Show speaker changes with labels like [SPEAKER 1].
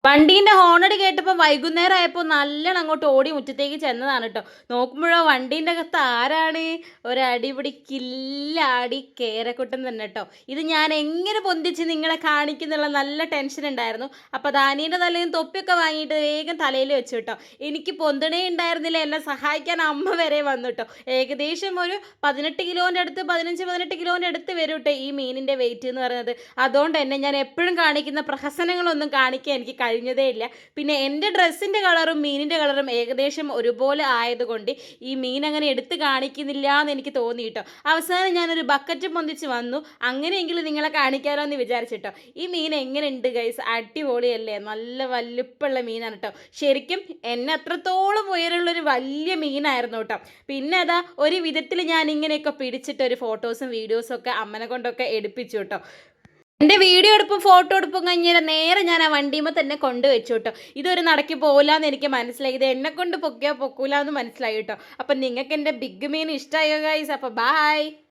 [SPEAKER 1] വണ്ടീൻ്റെ ഹോണടി കേട്ടപ്പോൾ വൈകുന്നേരം ആയപ്പോൾ നല്ലോണം അങ്ങോട്ട് ഓടി മുറ്റത്തേക്ക് ചെന്നതാണ് കേട്ടോ. നോക്കുമ്പോഴോ വണ്ടീൻ്റെ അകത്ത് ആരാണ്? ഒരടിപിടി കില്ലാടി കേരക്കുട്ടൻ തന്നെ കേട്ടോ. ഇത് ഞാൻ എങ്ങനെ പൊന്തിച്ച് നിങ്ങളെ കാണിക്കുന്നുള്ള നല്ല ടെൻഷൻ ഉണ്ടായിരുന്നു. അപ്പോൾ ദാനീൻ്റെ തലയിൽ തൊപ്പിയൊക്കെ വാങ്ങിയിട്ട് വേഗം തലയിൽ വെച്ചു കേട്ടോ. എനിക്ക് പൊന്തണേ ഉണ്ടായിരുന്നില്ല, എന്നെ സഹായിക്കാൻ അമ്മ വരെ വന്നു കേട്ടോ. ഏകദേശം ഒരു 18 കിലോൻ്റെ അടുത്ത് 15-18 കിലോൻ്റെ അടുത്ത് വരും കേട്ടോ ഈ മീനിൻ്റെ വെയിറ്റ് എന്ന് പറയുന്നത്. അതുകൊണ്ട് തന്നെ ഞാൻ എപ്പോഴും കാണിക്കുന്ന പ്രഹസനങ്ങളൊന്നും കാണിക്കാൻ എനിക്ക് കഴിഞ്ഞതേ ഇല്ല. പിന്നെ എൻ്റെ ഡ്രസ്സിൻ്റെ കളറും മീനിൻ്റെ കളറും ഏകദേശം ഒരുപോലെ ആയതുകൊണ്ട് ഈ മീൻ അങ്ങനെ എടുത്ത് കാണിക്കുന്നില്ല എന്ന് എനിക്ക് തോന്നി കേട്ടോ. അവസാനം ഞാനൊരു ബക്കറ്റ് പൊന്തിച്ച് വന്നു. അങ്ങനെയെങ്കിലും നിങ്ങളെ കാണിക്കാമല്ലോ എന്ന് വിചാരിച്ചിട്ടോ. ഈ മീൻ എങ്ങനെയുണ്ട് ഗൈസ്? അടിപൊളിയല്ലേ? നല്ല വലുപ്പമുള്ള മീനാണ് കേട്ടോ. ശരിക്കും എന്നെ അത്രത്തോളം ഉയരമുള്ളൊരു വലിയ മീനായിരുന്നു കേട്ടോ. പിന്നെ അതാ ഒരു വിധത്തിൽ ഞാൻ ഇങ്ങനെയൊക്കെ പിടിച്ചിട്ട് ഒരു ഫോട്ടോസും വീഡിയോസും ഒക്കെ അമ്മനെ കൊണ്ടൊക്കെ എടുപ്പിച്ചു കേട്ടോ. എൻ്റെ വീഡിയോ എടുപ്പും ഫോട്ടോ എടുപ്പും കഴിഞ്ഞാൽ നേരെ ഞാൻ ആ വണ്ടിയുമ്പോൾ തന്നെ കൊണ്ടുവച്ചു കേട്ടോ. ഇതൊരു നടക്കി പോകില്ല എന്ന് എനിക്ക് മനസ്സിലായി. ഇത് എന്നെ കൊണ്ട് പൊക്കിയാൽ പൊക്കൂല എന്ന് മനസ്സിലായി കേട്ടോ. അപ്പം നിങ്ങൾക്ക് എൻ്റെ ബിഗ് മീൻ ഇഷ്ടമായോ ഗൈസ്? അപ്പോൾ ബൈ.